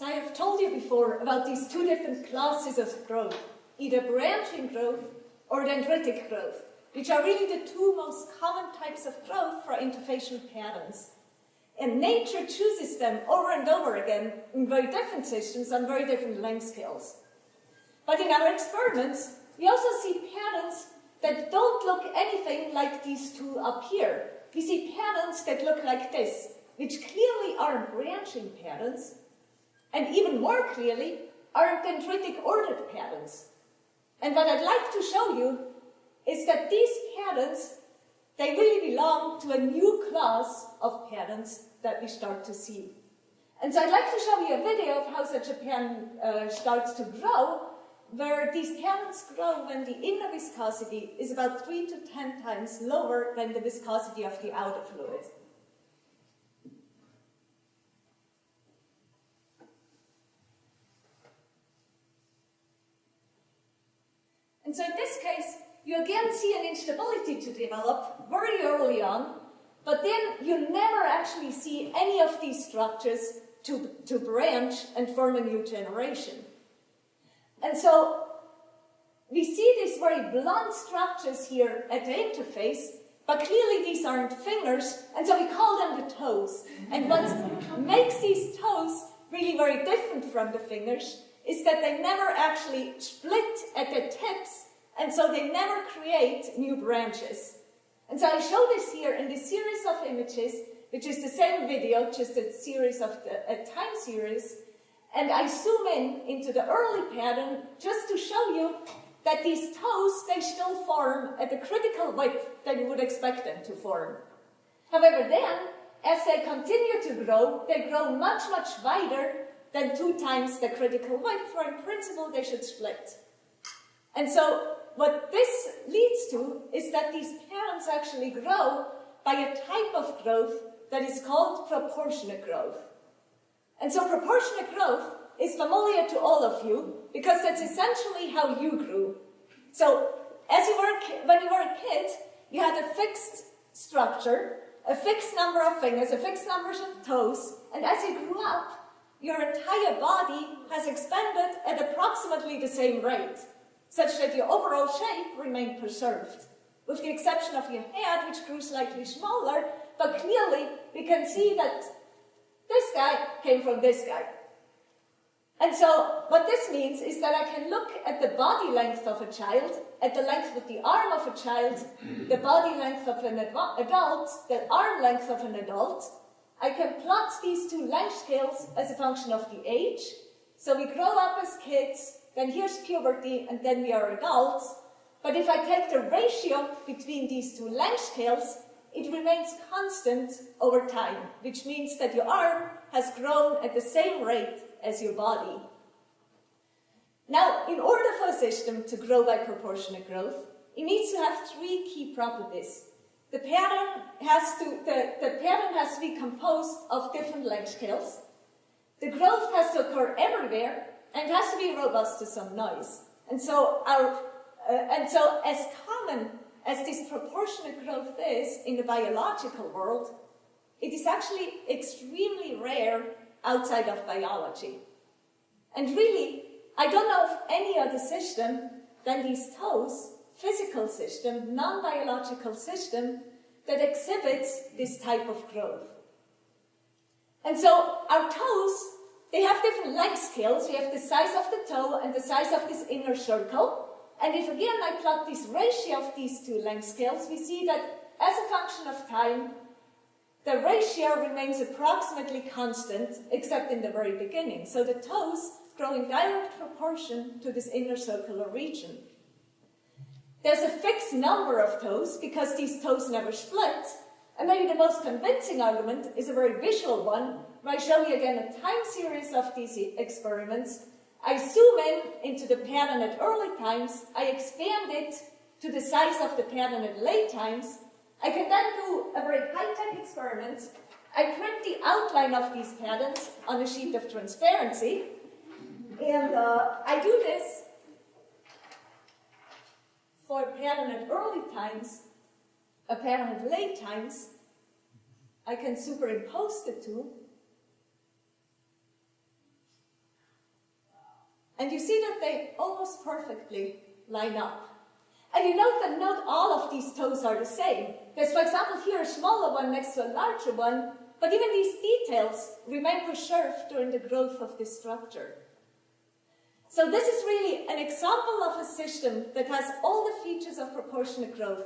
So I have told you before about these two different classes of growth, either branching growth or dendritic growth, which are really the two most common types of growth for interfacial patterns. And nature chooses them over and over again in very different systems on very different length scales. But in our experiments, we also see patterns that don't look anything like these two up here. We see patterns that look like this, which clearly are branching patterns, and even more clearly are dendritic ordered patterns. And what I'd like to show you is that these patterns, they really belong to a new class of patterns that we start to see. And so I'd like to show you a video of how such a pattern starts to grow, where these patterns grow when the inner viscosity is about 3 to 10 times lower than the viscosity of the outer fluid. And so in this case, you again see an instability to develop very early on, but then you never actually see any of these structures to branch and form a new generation. And so we see these very blunt structures here at the interface, but clearly these aren't fingers, and so we call them the toes. And what makes these toes really very different from the fingers is that they never actually split at the tips, and so they never create new branches. And so I show this here in this series of images, which is the same video, just a time series, and I zoom in into the early pattern just to show you that these toes, they still form at the critical width that you would expect them to form. However, then, as they continue to grow, they grow much, much wider than 2 times the critical width, for in principle they should split. And so what this leads to is that these patterns actually grow by a type of growth that is called proportionate growth. And so proportionate growth is familiar to all of you because that's essentially how you grew. So when you were a kid, you had a fixed structure, a fixed number of fingers, a fixed number of toes, and as you grew up, your entire body has expanded at approximately the same rate, such that your overall shape remained preserved, with the exception of your head, which grew slightly smaller, but clearly we can see that this guy came from this guy. And so what this means is that I can look at the body length of a child, at the length of the arm of a child, the body length of an adult, the arm length of an adult. I can plot these two length scales as a function of the age. So we grow up as kids, then here's puberty, and then we are adults. But if I take the ratio between these two length scales, it remains constant over time, which means that your arm has grown at the same rate as your body. Now, in order for a system to grow by proportionate growth, it needs to have 3 key properties. The pattern has to be composed of different length scales. The growth has to occur everywhere, and it has to be robust to some noise. And so as common as this proportionate growth is in the biological world, it is actually extremely rare outside of biology. And really, I don't know of any other system than these toes, physical system, non-biological system, that exhibits this type of growth. And so our toes, they have different length scales. We have the size of the toe and the size of this inner circle. And if again I plot this ratio of these two length scales, we see that as a function of time, the ratio remains approximately constant, except in the very beginning. So the toes grow in direct proportion to this inner circular region. There's a fixed number of toes because these toes never split. And maybe the most convincing argument is a very visual one, where I show you again a time series of these experiments. I zoom in into the pattern at early times. I expand it to the size of the pattern at late times. I can then do a very high-tech experiment. I print the outline of these patterns on a sheet of transparency. And I do this for a pattern at early times, a pattern at late times. I can superimpose the two. And you see that they almost perfectly line up. And you note that not all of these toes are the same. There's, for example, here a smaller one next to a larger one, but even these details remain preserved during the growth of this structure. So this is really an example of a system that has all the features of proportionate growth,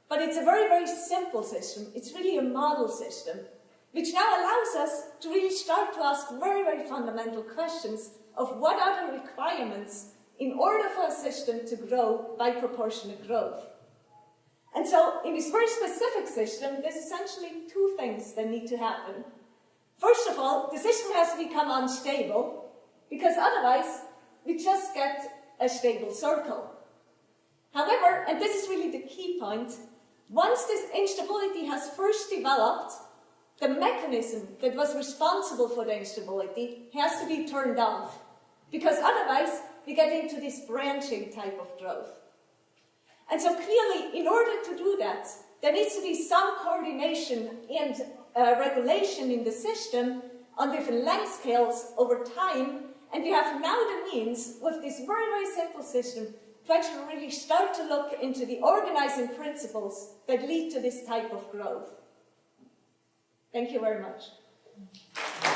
but it's a very, very simple system. It's really a model system, which now allows us to really start to ask very, very fundamental questions of what are the requirements in order for a system to grow by proportionate growth. And so in this very specific system, there's essentially two things that need to happen. First of all, the system has to become unstable, because otherwise we just get a stable circle. However, and this is really the key point, once this instability has first developed, the mechanism that was responsible for the instability has to be turned off, because otherwise we get into this branching type of growth. And so clearly, in order to do that, there needs to be some coordination and regulation in the system on different length scales over time, and we have now the means, with this very, very simple system, to actually really start to look into the organizing principles that lead to this type of growth. Thank you very much.